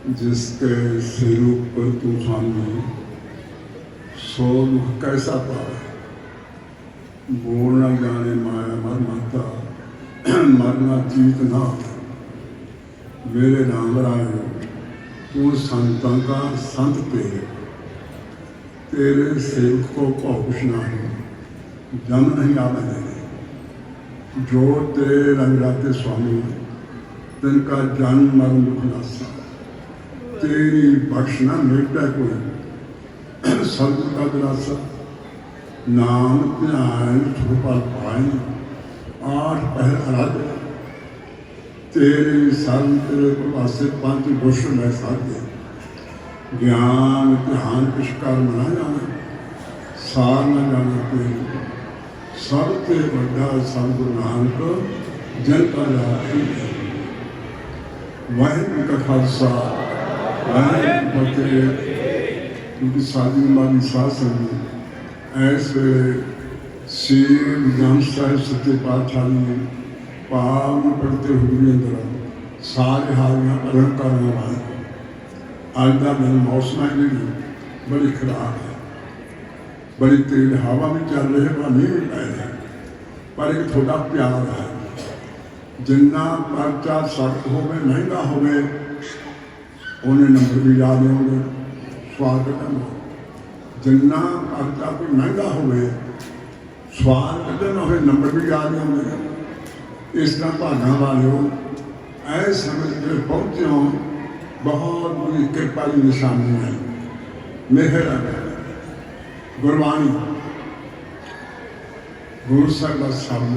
जिसके सिर पर तूफानी सो दुख कैसा पावे, बोल न जाने माया मर माता मरना जीत ना हो। मेरे राम राय तू संतों का संत तेरे सेवक को पहुँच ना हो, जम नहीं आवे देने। जो तेरे रंगराते स्वामी तिनका जन्म मरण दुख नासा, तेरी बख्शना मेटा कोई सतगुर का दिलासा। नाम ध्यान छुपा पाए आठ पहर आराधे, तेरे साधन तेरे प्रवासे पंच भूषण है साधे। ज्ञान ध्यान पिछकार मना जाना, सार न जाना तेरे सब ते बड़ा सतगुरु नानक जन का वाहिगुरू का खालसा वाहिगुरू जी की फतेह। क्योंकि साधी मारी साध संगत ऐसे शेर जान साहिब सच्चे पातशाह ने पावन पढ़ते हुए अंदर सारे हारियां अलंकार वाले अज का दिन मौसम है जी बड़ी खराब है, बड़ी तेज हवा भी चल रही है, मीह भी पै रहा, पर एक थोड़ा प्यार है। जिन्ना पर्चा सख्त होवे महंगा होवे उन्हें नंबर भी याद होंगे, स्वाद कटन। जिन्ना पर्चा कोई महंगा होवे स्वाद कटन हो, नंबर भी याद होंगे। इस तरह भागा वाले ऐ समझ के पहुँचे हो, बहुत बड़ी कृपा की निशानी है, मेहर है। गुरबाणी गुरु साहब का शब्द,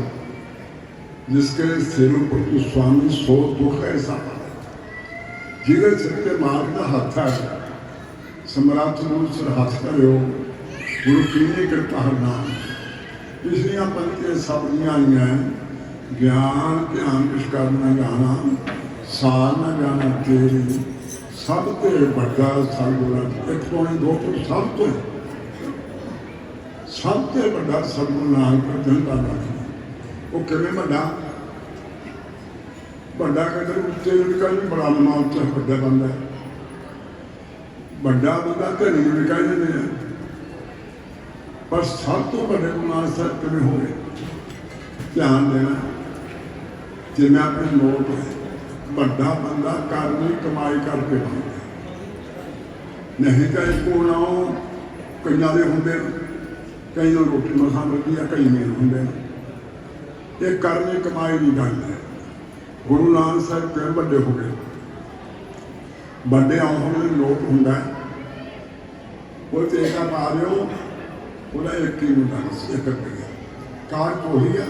जिसके सिरों पर तू स्वामी सो दुख ऐसा पाए। जिधर सत्य मार्ग का हथ है, सम्राट मूल सिर हथ करो गुरु की कृपा नाम। पिछलियां पंक्तियां सब आई हैं, ज्ञान ध्यान पिछकार न जाना, सार न जाना तेरी सब ते बड़ा सतगुरु। एक पौने दो तो सब तो सबसे बड़ा सतगुरु नानक जन का नाम। वो किमें बड़ा बड़ा कहते उत्ते विका भी बड़ा लम्मा उत्ते बड़ा बंदा है, बड़ा बंदा घने में विका देने हैं। पर सब तो बड़े गुरु नानक साहब किमें हो गए, ध्यान देना। जिन्हें अपने नोट है, बड़ा बंदा करनी कमाई करके बन गया, नहीं तो एक कोनाओ कई दे होंगे, कई रोटी मसा मिलती है, कई मेल होंगे। ये करनी कमाई की गल है। गुरु नानक साहब क्यों बड़े हो गए, बड़े आने लोग होंगे वो चेका पा रहे हो, बोला एक ही मुंडा एक रुपया कार तो ही है।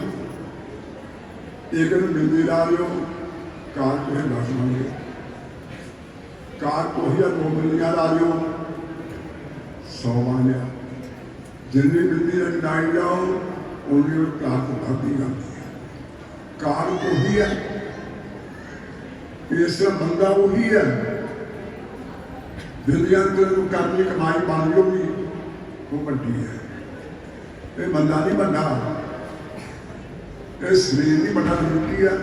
एक बिंदी ला रहे हो, कार तो है 10 मंगे, कार तो ही है। 2 बिंदियां ला रहे हो, 100 मांगे। जिन्नी बिंदी लाई जाओ उन्नी कार तो बढ़ती जाती है। कार तो ही है, इस बंदा वही है। बिंदियां करनी कमाई बन जाओगी, वो बड़ी है। ये बंदा नहीं बड़ा, ये शरीर नहीं बड़ा, मिट्टी है।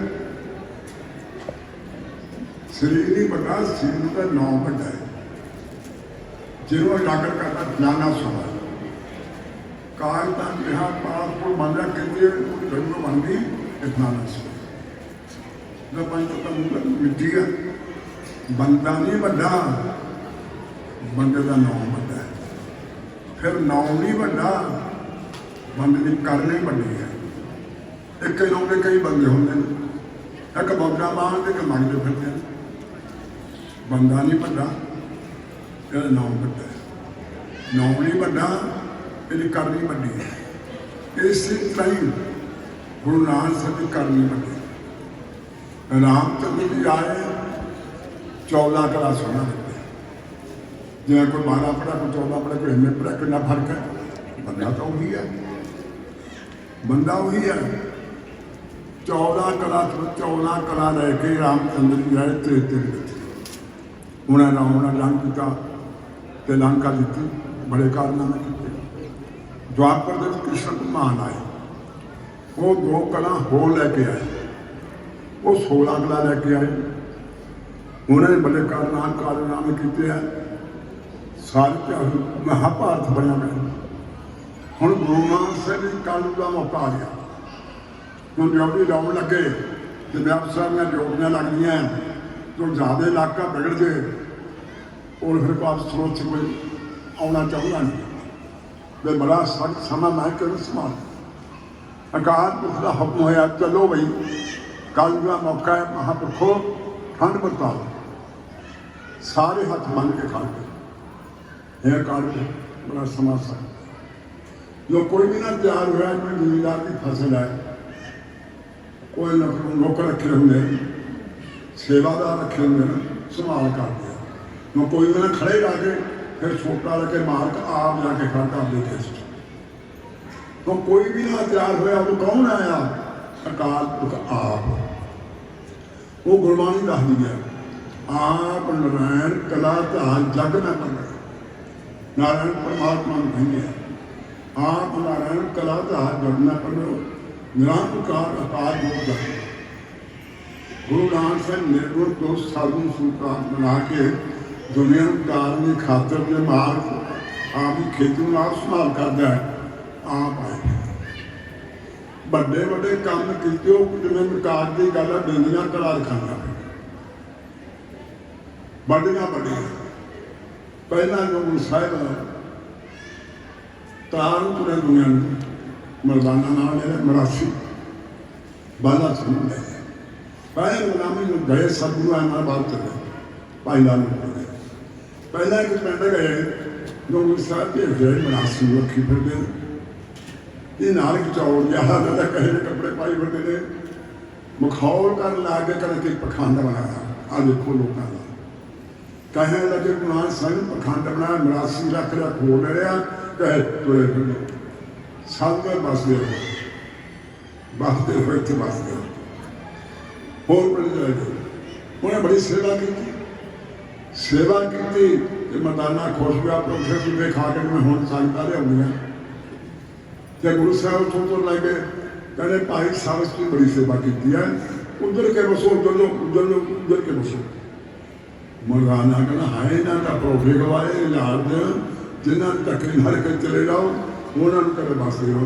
शरीर नहीं बड़ा, शरीर का नाम बड़ा है। जिन्हों डॉक्टर करता फलाना सुना कागज कहा पासपोर्ट बन रहा कहते जरूर बन गई फलाना सुना मिट्टी है। बंदा नहीं बड़ा, बंदे का नाम बड़ा है। फिर नाम नहीं बड़ा, बंदे की करनी बड़ी है। एक नाम के कई बंदे होंगे, एक बौद्धा मारते एक मंगते फिरते हैं। बंदा नहीं बड़ा, यह नाम बड़ा है। नाम नहीं बड़ा, यदि करनी बड़ी है। इसी तरह गुरु नानक साहब की करनी बड़ी। रामचंद्र जी आए, 14 क्लास होना लगते, जिन्हें कोई 12 पढ़ा, कोई 14 पढ़ा, कोई एमए पढ़ा, कितना फर्क है। बंदा तो वही है, बंदा वही है। 14 कला लैके रामचंद्र जी आए 33 उन्हें रावण लंघ किया तो लंका दी, बड़े कारनामे किए। द्वापर के कृष्ण भगवान आए, वो 2 कला हो लैके आए, वो 16 कला लैके आए। उन्होंने बड़े कारनामे किए हैं। सारे महाभारत बनया मैं हूँ गुरु नानक साहब जी कालू का मौका आ गया। हूँ ड्यूटी लाउन लगे तो व्यवसाय में ड्यूटियाँ लगदियाँ जो ज़्यादा इलाका बिगड़ जाए और फिर वापस स्रोत से कोई आना चाहता नहीं वे बड़ा सख्त समा मैं क्यों संभाल अकाल पुरख का हुक्म होया चलो बई कल का मौका है महापुरखो ठंड बरताओ सारे हाथ बन के खा गए यह काल बड़ा समा सा जो कोई भी ना तैयार हुआ कोई जमींदार की फसल है कोई नौकर रखे होंगे सेवादार रखे होंगे ना संभाल कर दिया जो कोई भी ना खड़े जाके फिर छोटा लगे मार के आप जाके खड़ा कर देते तो कोई भी ना तैयार होया तो कौन आया अकाल पुरख आप वो गुरबाणी दस दी गया आप नारायण कला धान जग में बन गए नारायण परमात्मा नहीं है आप नारायण कला धान जग में पढ़ो निरंकार अकाल योग जग गुरु नानक साहब निर्गुण तो साधु सूत्र बना के दुनिया उतारने खातर के मार्ग आप खेती में आप संभाल करता है आप आए बड़े बड़े काम किए जिम्मे विकास की गल है बिंदियां कला दिखाना बड़िया बड़िया पहला जो गुरु साहब तार तुरे दुनिया मरदाना नाम है मरासी बाला समूह है पहले गुलामी जो गए सदगुरु अहमदाबाद चले भाई लाल पहला एक पिंड गए जो गुरु साहब के हृदय मरासी रखी फिरते ये नारक चौल जहाँ दादा कहे कपड़े पाई फिरते ने मखौल कर ला के करके पखंड बनाया आ देखो लोगों का कहे लगे गुरु नानक साहब पखंड बनाया मरासी रख रहा खोल रहा कहे तुरे फिरो सब में बसते हो इतने बसते हो होर बड़े जाए उन्हें बड़ी सेवा की मरदाना खुश हुआ परोठे पुठे खा के मैं हूँ सकता लिया तो गुरु साहब उठो तो लगे कहने भाई सारस की बड़ी सेवा की है उधर के बसो उधर के बसो मरदाना कहना है ना का परोठे खवाए लाल दे जिन्होंने टकरी हर के चले जाओ उन्होंने कदे बस दो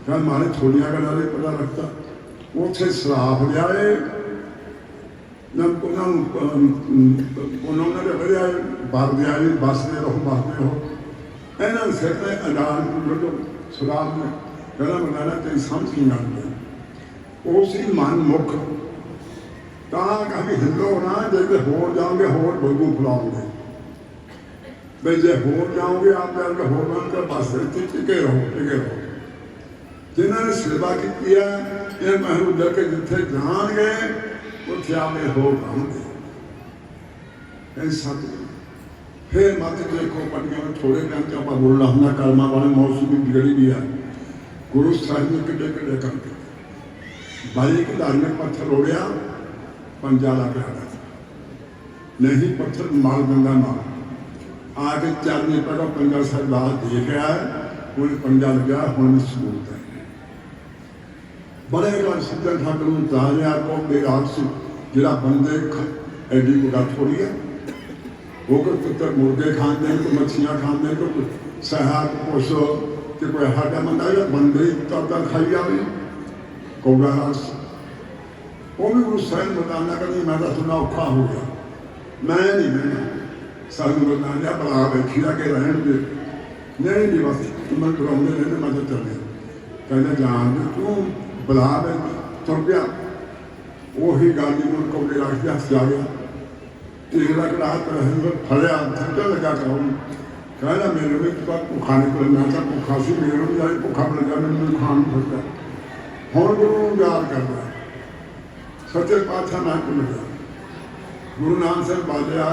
कह मारे थोड़िया गलों से पता लगता उसे श्राप लिया उन्होंने वरिया भरदे बसते रहो इन्होंने सिर पर अजान लो सुराग में कहना बनाना तेरी समझ नहीं आती उसी मन मुख कभी हिलो ना जैसे हो जाओगे होर बलगू फुलाओगे भाई जे हो जाओगे आप जाके होर बनकर बस टिके रहो जिन्होंने सेवा की है मैं उधर के जिथे जान गए उसे आप हो पाओगे सब फिर मत देखो पढ़िया में थोड़े टाइम से आप बोलना हमने कर्मा वाले मौसम की बिगड़ी भी है गुरु साहिब ने किड्डे किड्डे करके बाई के धार्मिक पत्थर उड़िया पंजा ला के आया नहीं पत्थर माल गंगा माल आके चलने पड़ा पंजा साहब बाहर देख रहा है उन्हें पंजा लगा हूँ सबूत है बड़े बार सिद्धन ठाकुर उतारिया को बेराग से जरा बंदे एडी गुड़ा थोड़ी है वो तो मुर्गे खाते तो मछलियाँ खाते तो सहर पोसो तो कोई हाटा मंदा या बंदे तब खाई जाए कौड़ा रस वो भी गुरु साहब बताना का नहीं मैं तो सुना औखा हो गया मैं नहीं मैं साधु बताना बड़ा बैठिया के रहन दे नहीं बस तुम डराने रहने मैं तो चले कहने जान तू बुला दे तुर गया वही गाली में कौड़े रख दिया हंस जा गया तेरा कड़ा फलिया झंडा लगा कर कहना मेरे में तो खाने को मैं था भूखा सी मेरे में जाए भूखा लगा मैंने खान सकता हूँ गुरु याद कर रहा सच्चे पातशाह मैं को लगा गुरु नानक साहब बालिया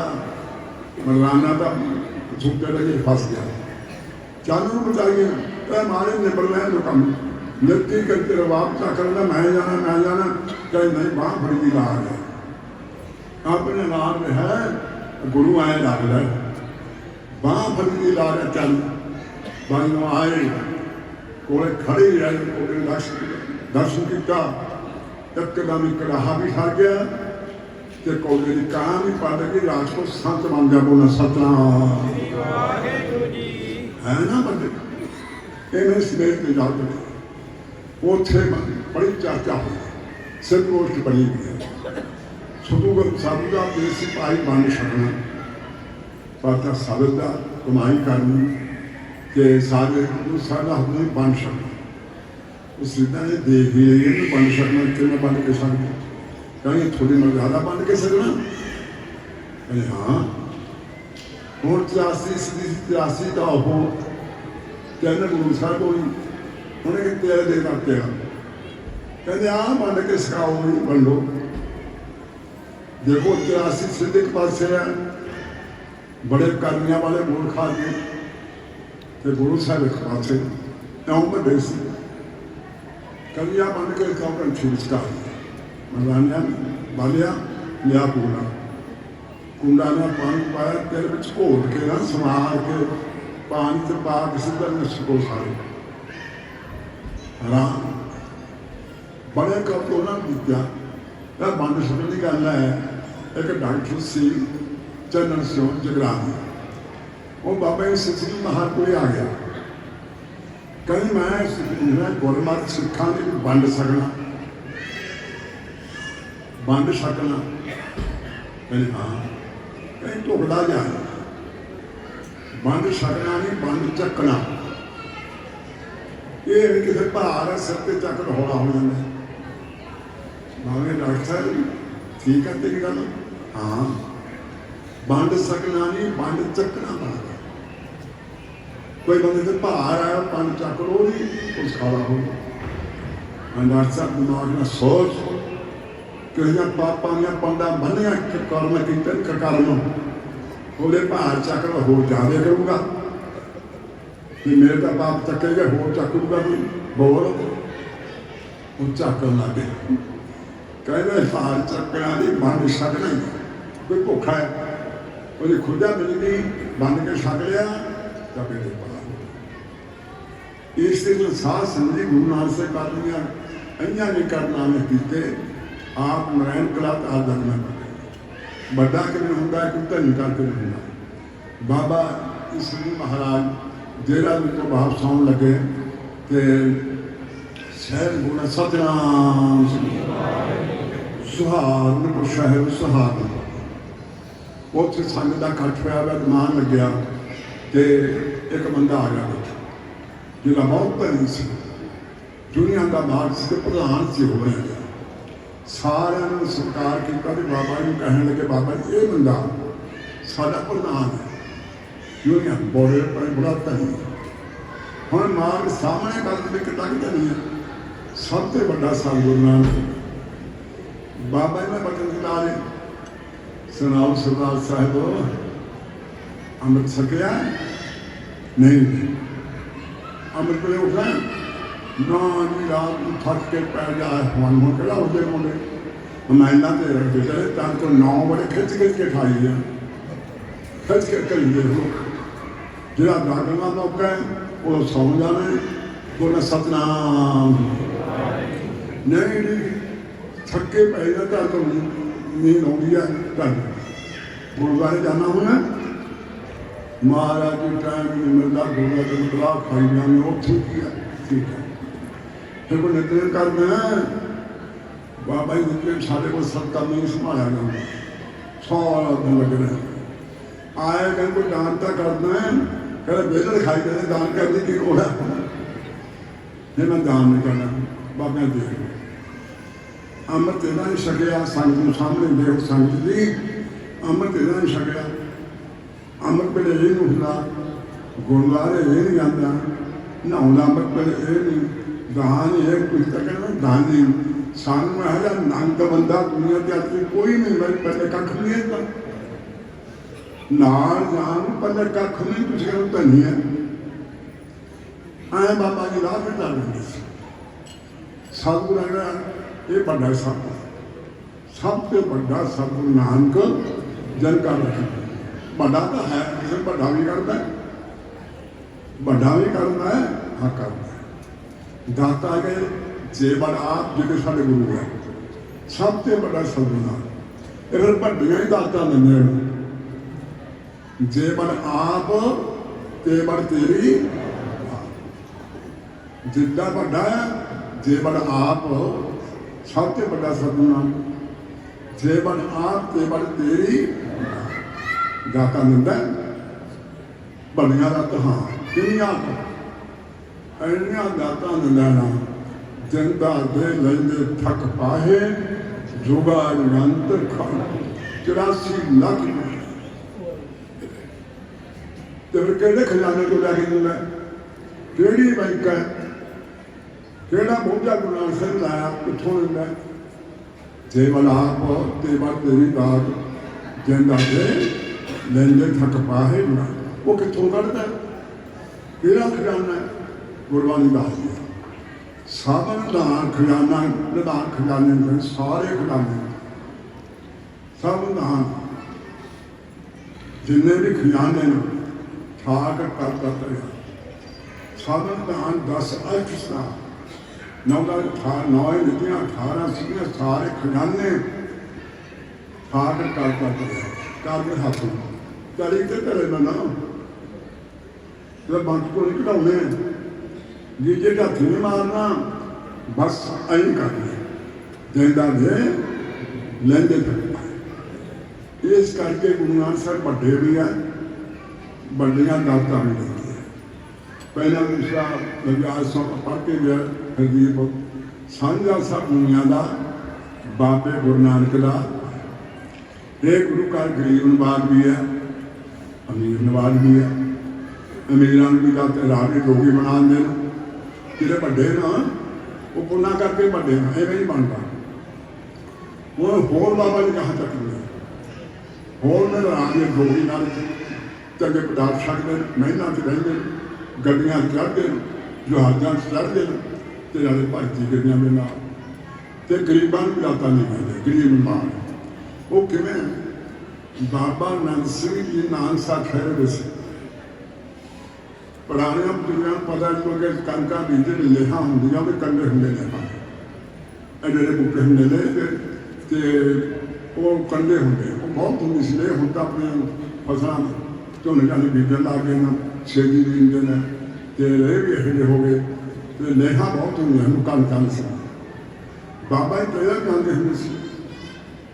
मरदाना था झुकते लगे फंस गया चालू बताइए तो हमारे निबल रहे जो कम नृत्य करते रवाब क्या करना मैं जाना कहीं नहीं बाँ भड़ी ला गया अपने नाम में है गुरु आए लग रहा बाँ भड़ी ला रहा चल बन आए कोले खड़े रहे दर्शन किया एकदम कड़ाहा भी खा गया ਤੇ ਕੌਲੇ ਦੀ ਕਾਂ ਵੀ ਪੜ ਕੇ ਰਾਜ ਕੋ ਸੰਤ ਬਣ ਜਾ ਬੋਲਣਾ ਸਤਨਾਮ ਹੈ ਨਾ ਬੰਦੇ ਇਹਨੇ ਸਵੇਰ ਤੇ ਜਾ ਕੇ ਉੱਥੇ ਬੜੀ ਚਰਚਾ ਹੋਈ ਸਿਰਕੋਟ ਬਣੀ ਹੋਈ ਹੈ ਸਤੂ ਗੁਰੂ ਸਾਹਿਬ ਦਾ ਦੇਸੀ ਭਾਈ ਬਣ ਸਕਣਾ ਪਾਤਾ ਸਾਬਤ ਦਾ ਕਮਾਈ ਕਰਨੀ ਕਿ ਸਾਰੇ ਗੁਰੂ ਸਾਹਿਬ ਦਾ ਹੁਣੇ ਬਣ ਸਕਣਾ ਉਸ ਸਿੱਧਾ ਨੇ ਦੇਖ ਹੀ ਲਈ ਇਹਨੂੰ ਬਣ ਸਕਣਾ ਕਿਵੇਂ ਬਣ ਕੇ ਸਕਦਾ ਕਹਿੰਦੇ ਥੋੜੀ ਨਾਲ ਜ਼ਿਆਦਾ ਬਣ ਕੇ ਸਕਣਾ ਕਹਿੰਦੇ ਹਾਂ ਹੁਣ 83 ਦਾ ਉਹ ਕਹਿੰਦੇ ਗੁਰੂ ਸਾਹਿਬ ਹੋਈ ਉਹਨੇ ਕਿ ਤੇਰੇ ਦੇ ਕਰਤੇ ਆ ਕਹਿੰਦੇ ਆਹ ਬਣ ਕੇ ਸਿਖਾਓ ਬਣ ਲਓ ਦੇਖੋ 83 ਸਿੱਧੇ ਪਾਸੇ ਆ ਬੜੇ ਕਰਮੀਆਂ ਵਾਲੇ ਮੂਲ ਖਾ ਕੇ ਤੇ ਗੁਰੂ ਸਾਹਿਬ ਇੱਕ ਪਾਸੇ ਇਉਂ ਵੱਡੇ ਸੀ ਕਲੀਆ ਬਣ ਕੇ ਕਾਉਂ ਠੀਕ ਕਰ ਮਰਦਾਨਿਆਂ ਬਾਲਿਆ ਲਿਆ ਕੁੰਡਾ ਨਾਲ ਪਾਣੀ ਪਾਇਆ ਤੇਰੇ ਵਿੱਚ ਘੋਲ ਕੇ ਨਾ ਸਮਾਰ ਕੇ ਪਾਣੀ ਤੇ ਪਾ ਕੇ ਸਿੱਧਾ ਨਸਕੋ ਸਾਰੇ ਆਰਾਮ ਬੜੇ ਕਪਤੋਂ ਨਾ ਦਿੱਤਾ ਇਹ ਬੰਦ ਸੁਣਨ ਦੀ ਗੱਲ ਹੈ ਇੱਕ ਡਾਕਟਰ ਸੀ ਚੰਨਨ ਸਿੰਘ ਜਗਰਾਨੀ ਉਹ ਬਾਬਾ ਜੀ ਸ੍ਰੀ ਮਹਾਰ ਕੋਲੇ ਆ ਗਿਆ ਕਹਿੰਦੇ ਮੈਂ ਗੁਰਮਤਿ ਸਿੱਖਾਂ ਦੀ ਵੰਡ ਸਕਣਾ ਕਹਿੰਦੇ ਹਾਂ ਕਹਿੰਦੇ ਢੁਕਦਾ ਜਾ ਵੰਡ ਸਕਣਾ ਨਹੀਂ ਵੰਡ ਚੱਕਣਾ ਇਹ ਵੀ ਕਿਸੇ ਭਾਰ ਸਿਰ ਤੇ ਚੱਕ ਹੌਲਾ ਹੋ ਜਾਂਦਾ ਬਾਬੇ ਡਾਕਟਰ ਸਾਹਿਬ ਠੀਕ ਹੈ ਤੇਰੀ ਗੱਲ ਹਾਂ ਵੰਡ ਸਕਣਾ ਨਹੀਂ ਵੰਡ ਚੱਕਣਾ ਬਣਦਾ ਕੋਈ ਬੰਦੇ ਤੇ ਭਾਰ ਆਇਆ ਪੰਜ ਚੱਕ ਲੋ ਨਹੀਂ ਉਸ ਖਾਲਾ ਹੋ ਡਾਕਟਰ ਸਾਹਿਬ ਦਿਮਾਗ ਨਾਲ ਸੋਚ ਕਿ ਇਹਨਾਂ ਪਾਪਾਂ ਦੀਆਂ ਪੰਡਾ ਬੰਨਿਆ ਕਰਮ ਕੀਤੇ ਕਰਮ ਉਹਦੇ ਭਾਰ ਚੱਕ ਲੋ ਹੋਰ ਜ਼ਿਆਦਾ ਕਰੂੰਗਾ ਕਿ ਮੇਰੇ ਤਾਂ ਬਾਪ ਚੱਕੇਗਾ ਹੋਰ ਚੱਕੂਗਾ ਵੀ ਬੋਲ ਉਹ ਚੱਕਣ ਲੱਗੇ ਕਹਿੰਦੇ ਭਾਰ ਚੱਕਣਾ ਦੀ ਵੰਡ ਸਕਣਾ ਹੀ ਕੋਈ ਭੁੱਖਾ ਹੈ ਉਹਦੀ ਖੁਦਾ ਮਿਲ ਗਈ ਬੰਦ ਕੇ ਛੱਡ ਲਿਆ ਤਾਂ ਬੇਟੇ ਪਾ ਇਸ ਦੇ ਸਾਹ ਸੰਧੀ ਗੁਰੂ ਨਾਨਕ ਸਾਹਿਬ ਕਰ ਲਈਆਂ ਇੰਆਂ ਨੇ ਕਰਨਾ ਨੇ ਕੀਤੇ ਆਪ ਨਰਾਇਣ ਕਲਾ ਤਾਂ ਦਰਨਾ ਵੱਡਾ ਕਿਵੇਂ ਹੁੰਦਾ ਕਿ ਧੰਨ ਕਰਕੇ ਹੁੰਦਾ ਬਾਬਾ ਇਸ ਨੂੰ ਮਹਾਰਾਜ ਜਿਹੜਾ ਵੀ ਤੋਂ ਵਾਪਸ ਆਉਣ ਲੱਗੇ ਤੇ ਸ਼ਹਿਰ ਗੁਣਾ ਸਤਨਾਮ ਸੁਹਾਗ ਨੂੰ ਸ਼ਹਿਰ ਸੁਹਾਗ ਉੱਥੇ ਸੰਗ ਦਾ ਇਕੱਠ ਹੋਇਆ ਵਾ ਦਿਮਾਗ ਲੱਗਿਆ ਤੇ ਇੱਕ ਬੰਦਾ ਆ ਗਿਆ ਜਿਹੜਾ ਬਹੁਤ ਧਨੀ ਸੀ ਦੁਨੀਆ ਦਾ ਬਾਗ ਸੀ ਪ੍ਰਧਾਨ ਸੀ ਹੋ ਰਿਹਾ ਸਾਰਿਆਂ ਨੂੰ ਸਤਿਕਾਰ ਕੀਤਾ ਤੇ ਬਾਬਾ ਜੀ ਨੂੰ ਕਹਿਣ ਲੱਗੇ ਬਾਬਾ ਜੀ ਇਹ ਬੰਦਾ ਸਾਡਾ ਪ੍ਰਧਾਨ ਹੈ ਦੁਨੀਆ ਬੋਲੇ ਪਰ ਬੜਾ ਧਨੀ ਹੁਣ ਮਾਰ ਸਾਹਮਣੇ ਗੱਲ ਤੇ ਕਿੱਦਾਂ ਧਨੀ ਹੈ ਸਭ ਤੋਂ ਵੱਡਾ ਗੁਰੂ ਨਾਨਕ ਬਾਬਾ ਜੀ ਨੇ ਬਚਨ ਦਿੱਤਾ ਨੇ ਸੁਣਾਓ ਸਰਦਾਰ ਸਾਹਿਬ ਅੰਮ੍ਰਿਤ ਛਕਿਆ ਨਹੀਂ ਅੰਮ੍ਰਿਤ ਵੇਲੇ ਉੱਠਾ ਨਾ ਜੀ ਰਾਤ ਨੂੰ ਥੱਕ ਕੇ ਪੈ ਗਿਆ ਹੁਣ ਕਿਹੜਾ ਉੱਠਦੇ ਮੁੰਡੇ ਮਹਿਲਾ ਤੇ ਰੱਖ ਦਿੱਤੇ ਤਾਂ ਤੋਂ 9 ਵਜੇ ਖਿੱਚ ਕੇ ਠਾਈ ਆ ਖਿੱਚ ਕੇ ਕਰੀਏ ਜਿਹੜਾ ਦਾਗਣਾ ਮੌਕਾ ਹੈ ਉਹ ਸੌਂ ਜਾਣਾ ਬੋਲਣਾ ਸਤਨਾਮ ਨਹੀਂ ਥੱਕੇ ਪੈ ਗਿਆ ਤਾਂ ਤੋਂ ਨੀਂਦ ਆਉਂਦੀ ਹੈ ਤਾਂ ਗੁਰਦੁਆਰੇ ਜਾਣਾ ਹੋਣਾ ਮਹਾਰਾਜ ਜੀ ਟਾਈਮ ਨਹੀਂ ਮਿਲਦਾ ਗੁਰਦੁਆਰੇ ਤੋਂ ਬਲਾ ਖਾਈ ਜਾਂਦੇ ਉੱਥੇ ਕੀ ਹੈ ਠੀਕ ਹੈ ਫਿਰ ਕੋਈ ਨਿਤਨੇਮ ਕਰਨਾ ਬਾਬਾ ਜੀ ਨਿਤਨੇਮ ਸਾਡੇ ਕੋਲ ਸਭ ਕੰਮ ਨਹੀਂ ਸੰਭਾਲਿਆ ਜਾਂਦਾ ਸਾਰਾ ਦਿਨ ਲੱਗ ਰਿਹਾ ਆਇਆ ਕਹਿੰਦੇ ਕੋਈ ਦਾਨ ਤਾਂ ਕਰਨਾ ਹੈ ਕਹਿੰਦਾ ਵੇਲੇ ਦਿਖਾਈ ਦੇ ਦਾਨ ਕਰਦੀ ਕੀ ਹੋਣਾ ਨਹੀਂ ਮੈਂ ਦਾਨ ਨਹੀਂ ਕਰਨਾ ਬਾਬਾ ਦੇ ਅੰਮ੍ਰਿਤ ਇਹਨਾਂ ਨੇ ਛਕਿਆ ਸੰਗਤ ਨੂੰ ਸਾਹਮਣੇ ਦੇਖ ਸੰਗਤ ਦੀ ਅੰਮ੍ਰਿਤ ਇਹਨਾਂ ਨੇ ਛਕਿਆ ਅੰਮ੍ਰਿਤ ਵੇਲੇ ਇਹ ਨਹੀਂ ਹੁੰਦਾ ਗੁਰਦੁਆਰੇ ਇਹ ਨਹੀਂ ਜਾਂਦਾ ਨਹਾਉਂਦਾ ਅੰਮ੍ਰਿਤ ਵੇਲੇ ਇਹ ਨਹੀਂ ਦਾਨ ਇਹ ਕੁਝ ਤਾਂ ਕਹਿੰਦਾ ਦਾਨ ਨਹੀਂ ਸਾਨੂੰ ਇਹੋ ਜਿਹਾ ਨੰਗ ਬੰਦਾ ਦੁਨੀਆ ਤੇ ਅੱਜ ਕੋਈ ਨਹੀਂ ਮੇਰੇ ਪਹਿਲੇ ਕੱਖ ਨਹੀਂ ਹੈ ਤਾਂ ਨਾਲ ਜਾਣ ਪਹਿਲੇ ਕੱਖ ਨਹੀਂ ਤੁਸੀਂ ਕਹਿੰਦੇ ਧੰਨੀ ਹੈ ਆਏ ਬਾਬਾ ਜੀ ਰਾਹ ਤੇ ਚੱਲ ਰਹੇ ਸੀ ਸਤਿਗੁਰੂ ਕਹਿੰਦਾ ਇਹ ਵੱਡਾ ਸਭ ਤੋਂ ਵੱਡਾ ਸਤਿਗੁਰੂ ਨਾਨਕ ਜਨ ਕਰ ਰੱਖਿਆ ਵੱਡਾ ਤਾਂ ਹੈ ਕਿਸੇ ਵੱਡਾ ਵੀ ਕਰਦਾ ਹੈ ਹਾਂ ਕਰਦਾ ਦਾਤਾ ਗਏ ਜੇ ਬੜਾ ਆਪ ਜਿਹੜੇ ਸਾਡੇ ਗੁਰੂ ਹੈ ਸਭ ਤੋਂ ਵੱਡਾ ਸਤਿਗੁਰੂ ਨਾਨਕ ਇਹ ਫਿਰ ਵੱਡੀਆਂ ਹੀ ਦਾਤਾਂ ਦਿੰਦੇ ਨੇ। ਜੇ ਬਣ ਆਪ ਤੇ ਬਣ ਤੇਰੀ, ਜਿੱਦਾਂ ਵੱਡਾ ਹੈ ਜੇ ਬਣ ਆਪ ਸਭ ਤੋਂ ਵੱਡਾ ਸਤਿਨਾਮ, ਜੇ ਬਣ ਆਪ ਤੇ ਬਣ ਤੇਰੀ ਦਾਤਾਂ ਦਿੰਦਾ। ਬਣੀਆਂ ਦਾਤਾਂ ਹਾਂ ਕਿੰਨੀਆਂ ਇੰਨੀਆਂ ਦਾਤਾਂ ਦਿੰਦਾ ਨਾ, ਜਿੰਦਾ ਦੇ ਲੈਂਦੇ ਥੱਕ ਪਾਹੇ ਜੁਗਾ ਨਿਰੰਤਰ ਖਾਣ 84 ਲੱਖ। ਤੇ ਫਿਰ ਕਿਹੜੇ ਖਜ਼ਾਨੇ ਤੋਂ ਲੈ ਕੇ ਦਿੰਦਾ, ਕਿਹੜੀ ਬੈਂਕ ਹੈ, ਕਿਹੜਾ ਬੋਝਾ ਗੁਰੂ ਨਾਨਕ ਸਾਹਿਬ ਲਾਇਆ, ਕਿੱਥੋਂ ਦਿੰਦਾ। ਜੇ ਬਲ ਆਪ ਤੇ ਬਲ ਤੇਰੀ ਦਾਤ, ਜਿੰਦਾ ਦੇ ਲੈਂਦੇ ਥੱਕ ਪਾਹੇ ਨਾ, ਉਹ ਕਿੱਥੋਂ ਕੱਢਦਾ, ਕਿਹੜਾ ਖਜ਼ਾਨਾ ਹੈ। ਗੁਰਬਾਣੀ ਦੱਸਦੀ ਹੈ ਸਭ ਨਿਧਾਨ ਖਜ਼ਾਨਾ, ਨਿਧਾਨ ਖਜ਼ਾਨੇ ਦੇ ਸਾਰੇ ਖਜ਼ਾਨੇ, ਸਭ ਨਿਧਾਨ ਜਿੰਨੇ ਵੀ ਖਜ਼ਾਨੇ ਨੇ ਠਾਕ ਕਰਤਾ ਤਰਿਆ, ਸਭ ਨਿਧਾਨ 10 ਅਸ਼ਟਾਂ 9 ਨੀਤੀਆਂ 18 ਸੀਗੀਆਂ, ਸਾਰੇ ਖਜ਼ਾਨੇ ਠਾਕ ਕਰਤਾ ਤਰਿਆ। ਕਰਦੇ ਹੱਥ ਕਰੀ ਤੇ ਧਰੇ ਨਾ ਜਦੋਂ ਬੰਦ ਕੋਲ ਨਿਕਲਾਉਣੇ ਜੀ, ਜਿਹੜਾ ਹੱਥ ਨਹੀਂ ਮਾਰਨਾ ਬਸ ਐਂ ਕਰਨਾ, ਜਿੰਦਾ ਦੇ ਲੈਂਦੇ ਫਿਰਨਾ। ਇਸ ਕਰਕੇ ਗੁਰੂ ਨਾਨਕ ਸਾਹਿਬ ਵੱਡੇ ਵੀ ਆ, ਵੱਡੀਆਂ ਦਾਤਾਂ ਵੀ ਦਿੰਦੇ ਆ। ਪਹਿਲਾਂ ਦੂਸਰਾ ਵਿਆਸ ਸਾਹਿਬ ਪੜ੍ਹ ਕੇ ਗਿਆ ਹਰਦੀਪ ਸਾਂਝਾ ਸਭ ਦੁਨੀਆਂ ਦਾ, ਬਾਬੇ ਗੁਰੂ ਨਾਨਕ ਦਾ। ਇਹ ਗੁਰੂ ਘਰ ਗਰੀਬ ਨਵਾਜ ਵੀ ਹੈ, ਅਮੀਰ ਨਵਾਜ ਵੀ ਹੈ। ਅਮੀਰਾਂ ਨੂੰ ਵੀ ਗੱਲ ਰਾਜ ਦੇ ਲੋਕੀ ਬਣਾਉਂਦੇ ਨੇ, ਜਿਹੜੇ ਵੱਡੇ ਨਾ ਉਹ ਪੁੰਨਾ ਕਰਕੇ ਵੱਡੇ ਨਾ, ਐਵੇਂ ਨਹੀਂ ਬਣਦਾ। ਉਹ ਹੋਰ ਬਾਬਾ ਜੀ ਕਹਾਂ ਤੱਕ ਨਹੀਂ, ਹੋਰ ਨੇ ਰਾਜ ਦੇ ਲੋਕੀ ਨਾਲ ਚੰਗੇ ਪਦਾਰਥ ਛੱਡਦੇ, ਮਹਿਲਾਂ 'ਚ ਰਹਿੰਦੇ, ਗੱਡੀਆਂ ਚੜ੍ਹਦੇ, ਜਹਾਜ਼ਾਂ 'ਚ ਚੜ੍ਹਦੇ ਨੇ, ਤੇ ਨਾਲੇ ਭਾਰਤੀ ਗੱਡੀਆਂ ਦੇ ਨਾਲ। ਤੇ ਗਰੀਬਾਂ ਨੂੰ ਦਾਤਾ ਨਹੀਂ ਮਿਲਦੇ, ਗਰੀਬ ਮਾਨ। ਉਹ ਕਿਵੇਂ? ਬਾਬਾ ਨੰਦ ਸਿੰਘ ਜੀ ਨਾਨਕਸਰ ਠਹਿਰੇ ਹੋਏ ਸੀ। ਪੁਰਾਣਿਆਂ ਬਜ਼ੁਰਗਾਂ ਨੂੰ ਪਤਾ ਕਿ ਕਣਕਾਂ ਬੀਜਣ ਲੇਹਾਂ ਹੁੰਦੀਆਂ, ਉਹਦੇ ਕੰਡੇ ਹੁੰਦੇ ਨੇ, ਇਹ ਜਿਹੜੇ ਬੂਟੇ ਹੁੰਦੇ ਨੇ ਤੇ ਉਹ ਕੰਡੇ ਹੁੰਦੇ, ਉਹ ਬਹੁਤ ਹੁੰਦੀ ਸੀ। ਲੇਹ ਹੁਣ ਤਾਂ ਆਪਣੀਆਂ ਫਸਲਾਂ ਝੋਨੇ ਝਾਨੇ ਬੀਜਣ ਲੱਗ ਗਏ ਨਾ, ਛੇਤੀ ਬੀਜਦੇ ਨੇ, ਤੇ ਰੇਹ ਵੀ ਇਹੋ ਜਿਹੇ ਹੋ ਗਏ, ਤੇ ਲੇਹਾਂ ਬਹੁਤ ਹੁੰਦੀਆਂ ਹਨ ਕਣਕਾਂ ਸੀ। ਬਾਬਾ ਜੀ ਪਹਿਲਾਂ ਜਾਂਦੇ ਹੁੰਦੇ ਸੀ,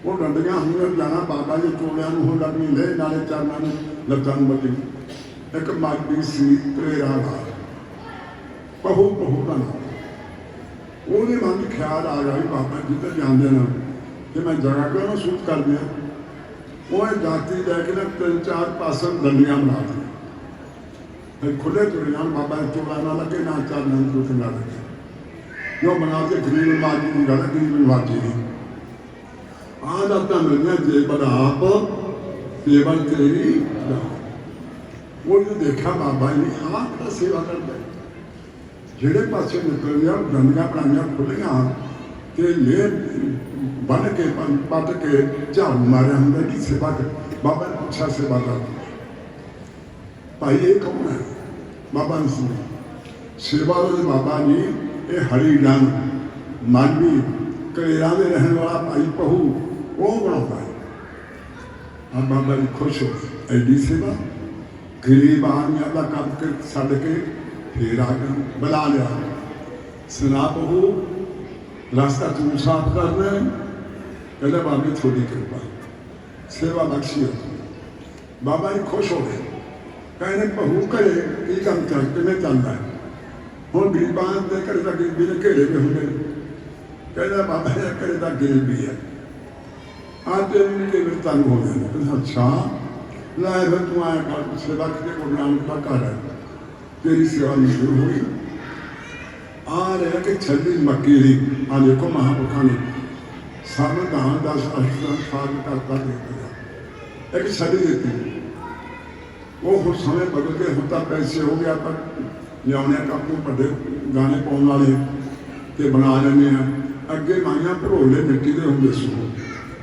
ਉਹ ਡੰਡੀਆਂ ਹੁੰਦੀਆਂ, ਜਾਣਾ ਬਾਬਾ ਜੀ ਚੋਲਿਆਂ ਨੂੰ ਹੁਣ ਲੱਗਣੀ ਲੈ, ਨਾਲੇ ਚਰਨਾਂ ਨੂੰ ਲੱਤਾਂ ਨੂੰ ਬੱਟੀ। ਇੱਕ ਮਾਗਦੀ ਸੀ ਪ੍ਰੇਰਾ ਦਾ ਪਹੂ ਦਾ ਨਾਮ, ਉਹਦੇ ਮਨ 'ਚ ਖਿਆਲ ਆ ਗਿਆ ਵੀ ਬਾਬਾ ਜਿੱਧਰ ਜਾਂਦੇ ਨੇ ਤੇ ਮੈਂ ਜਗ੍ਹਾ ਕਿਉਂ ਮਹਿਸੂਸ ਕਰਦੇ ਹਾਂ। ਉਹ ਜਾਤੀ ਲੈ ਕੇ ਨਾ 3-4 ਪਾਸੇ ਡੰਡੀਆਂ ਬਣਾ ਦਿੱਤੀਆਂ, ਖੁੱਲੇ ਤੁਰੇ ਜਾਣ, ਬਾਬਾ ਚੋਲਾ ਨਾ ਲੱਗੇ, ਨਾ ਚਰਨਾਂ ਨੂੰ ਕੁਛ ਨਾ ਲੱਗੇ। ਜੋ ਬਣਾ ਕੇ ਗਰੀਬ ਨਵਾਜੀ ਦੀ ਗੱਲ, ਗਰੀਬ ਨਵਾਜੀ ਦੀ ਆਹ ਦਾਤਾਂ ਮਿਲਦੀਆਂ। ਜੇ ਬਲ ਆਪ ਤੇ ਬਲ ਤੇਰੀ ਦਾਤ। ਉਹ ਜੋ ਦੇਖਿਆ ਬਾਬਾ ਜੀ ਨੇ ਆਹ ਕਿਹੜਾ ਸੇਵਾ ਕਰਦਾ, ਜਿਹੜੇ ਪਾਸੇ ਨਿਕਲ ਗਿਆ ਡੰਡੀਆਂ ਬਣਾਈਆਂ ਖੁੱਲੀਆਂ, ਤੇ ਲੈ ਬੰਨ ਕੇ ਪੱਟ ਕੇ ਝਾੜੂ ਮਾਰਿਆ ਹੁੰਦਾ ਕਿ ਸੇਵਾ ਕਰ। ਬਾਬਾ ਨੇ ਪੁੱਛਿਆ ਸੇਵਾ ਕਰ ਭਾਈ ਇਹ ਕੌਣ ਹੈ? ਬਾਬਾ ਨੇ ਸੁਣੀ ਸੇਵਾ ਦੇ ਬਾਬਾ ਜੀ ਇਹ ਹਰੀ ਡੰਗ ਮਾਨਵੀ ਕਲੇਰਾਂ ਦੇ ਰਹਿਣ ਵਾਲਾ ਭਾਈ ਪਹੂ ਉਹ ਬਣਾਉਂਦਾ ਹੈ। ਆ ਬਾਬਾ ਜੀ ਖੁਸ਼ ਹੋ ਐਡੀ ਸੇਵਾ। ਗਰੀਬ ਆਦਮੀਆਂ ਦਾ ਕੰਮ ਕੇ ਛੱਡ ਕੇ ਫੇਰ ਆ ਕੇ ਬੁਲਾ ਲਿਆ, ਸੁਣਾ ਪਹੂ ਰਸਤਾ ਤੂੰ ਸਾਫ਼ ਕਰਨਾ। ਕਹਿੰਦਾ ਬਾਬਾ ਥੋੜੀ ਕਿਰਪਾ ਸੇਵਾ ਬਖਸ਼ੀ। ਬਾਬਾ ਜੀ ਖੁਸ਼ ਹੋ ਗਏ, ਕਹਿੰਦੇ ਪਹੂ ਘਰੇ ਕੀ ਕੰਮ ਚੱਲ ਕਿਵੇਂ ਚੱਲਦਾ ਹੈ? ਹੁਣ ਗਰੀਬਾਂ ਦੇ ਘਰੇ ਤਾਂ ਗਰੀਬੀ ਦੇ ਘੇਰੇ ਵੀ ਹੁੰਦੇ ਨੇ। ਕਹਿੰਦਾ ਬਾਬਾ ਜੀ ਘਰੇ ਤਾਂ ਗਰੀਬੀ ਹੈ, ਆਹ ਤੇ ਵੀ ਕਈ ਵਾਰ ਤੰਗ ਹੋ ਜਾਂਦੇ। ਕਹਿੰਦਾ ਅੱਛਾ ਲੈ ਫਿਰ ਤੂੰ ਆਇਆ ਕਰ, ਸੇਵਾ ਕਿਤੇ ਗੁਰੂ ਨਾਨਕ ਦਾ ਘਰ ਹੈ, ਤੇਰੀ ਸੇਵਾ ਨਹੀਂ ਸ਼ੁਰੂ ਹੋਈ। ਆ ਰਿਹਾ ਕਿ ਛੱਡੀ ਮੱਕੀ ਦੀ ਆ ਦੇਖੋ ਮਹਾਂਪੁਰਖਾਂ ਨੇ ਸਾਨੂੰ ਦਾਨ 10 ਅਸ਼ਟਾਂ ਸਾਧ ਕਰਤਾ ਦੇ ਇੱਕ ਛੱਡੀ ਦਿੱਤੀ। ਉਹ ਹੁਣ ਸਮੇਂ ਬਦਲ ਕੇ ਹੁਣ ਤਾਂ ਪੈਸੇ ਹੋ ਗਿਆ, ਪਰ ਲਿਆਉਣੇ ਕਾਪੂ ਵੱਡੇ ਗਾਣੇ ਪਾਉਣ ਵਾਲੇ ਤੇ ਬਣਾ ਲੈਂਦੇ ਆ। ਅੱਗੇ ਮਾਈਆਂ ਭਰੋਲੇ ਮਿੱਟੀ ਦੇ ਹੁੰਦੇ ਸੀ,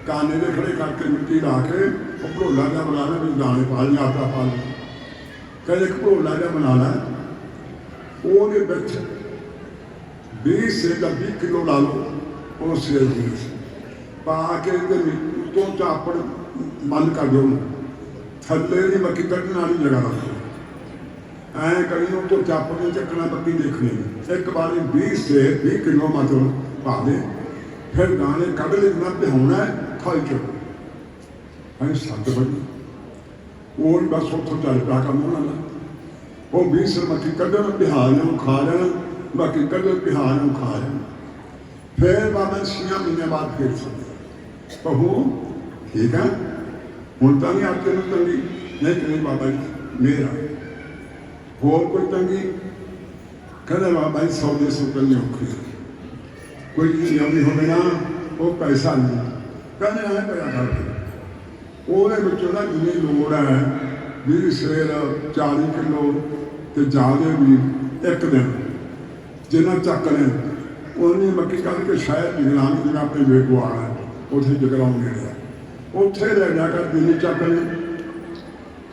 ਕਾਨੇ ਦੇ ਖੜੇ ਕਰਕੇ ਮਿੱਟੀ ਲਾ ਕੇ ਉਹ ਭਰੋਲਾ ਜਿਹਾ ਬਣਾ ਲੈ, ਵੀ ਦਾਣੇ ਪਾ ਲਈ, ਆਟਾ ਪਾ ਲਈ। ਕਹਿੰਦੇ ਇੱਕ ਭਰੋਲਾ ਜਿਹਾ ਬਣਾ ਲੈ, ਉਹਦੇ ਵਿੱਚ 20 ਸੇ ਦਾ 20 ਕਿਲੋ ਲਾ ਲਓ, ਉਹ ਸੇਲ ਹੁੰਦੀ ਸੀ। ਪਾ ਕੇ ਉੱਤੋਂ ਚਾਪੜ ਬੰਦ ਕਰ ਦਿਓ, ਥੱਲੇ ਦੀ ਮੱਕੀ ਕੱਢਣ ਵਾਲੀ ਜਗ੍ਹਾ ਰੱਖੋ। ਐਂ ਕਰੀ ਉੱਤੋਂ ਚਾਪੜ ਨਹੀਂ ਚੱਕਣਾ, ਬੱਕੀ ਦੇਖਣੀ। ਇੱਕ ਵਾਰੀ 20 ਕਿਲੋ ਮਤਲਬ ਪਾ ਦੇ, ਫਿਰ ਦਾਣੇ ਕੱਢ ਲੈਣਾ, ਪਿਹਾਉਣਾ ਖਾਈ ਚੋ। ਐਂ 7 ਵਜੇ ਉਹ ਬਸ ਉੱਥੋਂ ਚੱਲ ਪਿਆ ਕੰਮ ਉਹਨਾਂ ਦਾ। ਉਹ 20 ਮੱਕੀ ਕੱਢਣ, ਪਿਹਾ ਨੂੰ ਖਾ ਲੈਣ, ਬਾਕੀ ਕੱਢਣ ਪਿਹਾ ਨੂੰ ਖਾ ਲੈਣ। ਫਿਰ ਬਾਬਾ 6 ਮਹੀਨੇ ਬਾਅਦ ਫਿਰ ਸੱਦੇ, ਕਹੋ ਠੀਕ ਹੈ ਹੁਣ ਤਾਂ ਨਹੀਂ ਆਪਕੇ ਨੂੰ ਤੰਗੀ ਨਹੀਂ ਕਰੀ ਬਾਬਾ ਜੀ ਮੇਰਾ ਹੋਰ ਕੋਈ ਤੰਗੀ। ਕਹਿੰਦੇ ਬਾਬਾ ਜੀ 100 ਦੇ ਸੁਪਨੇ ਔਖੇ, ਕੋਈ ਚੀਜ਼ ਆਉਂਦੀ ਹੋਵੇ ਨਾ ਉਹ ਪੈਸਾ ਨਹੀਂ। ਕਹਿੰਦੇ ਐਂ ਪਿਆ ਕਰਕੇ ਉਹਦੇ ਵਿੱਚੋਂ ਨਾ ਜਿੰਨੀ ਲੋੜ ਹੈ, ਵੀ ਸਵੇਰ 40 ਕਿਲੋ ਤੇ ਜ਼ਿਆਦਾ ਵੀ ਇੱਕ ਦਿਨ ਜਿੰਨਾ ਚੱਕ ਲੈ ਉਹਨੇ ਮੱਕੀ ਕੱਢ ਕੇ ਸ਼ਾਇਦ ਨਿਗਰਾਨ ਜਿਵੇਂ ਆਪਣੇ ਵੇਗੋ ਆਣਾ ਉੱਥੇ ਜਗਰਾਉਂ ਨੇੜੇ, ਉੱਥੇ ਲੈ ਜਾ ਕਰ ਦਿੱਲੀ ਚੱਕ ਲੈ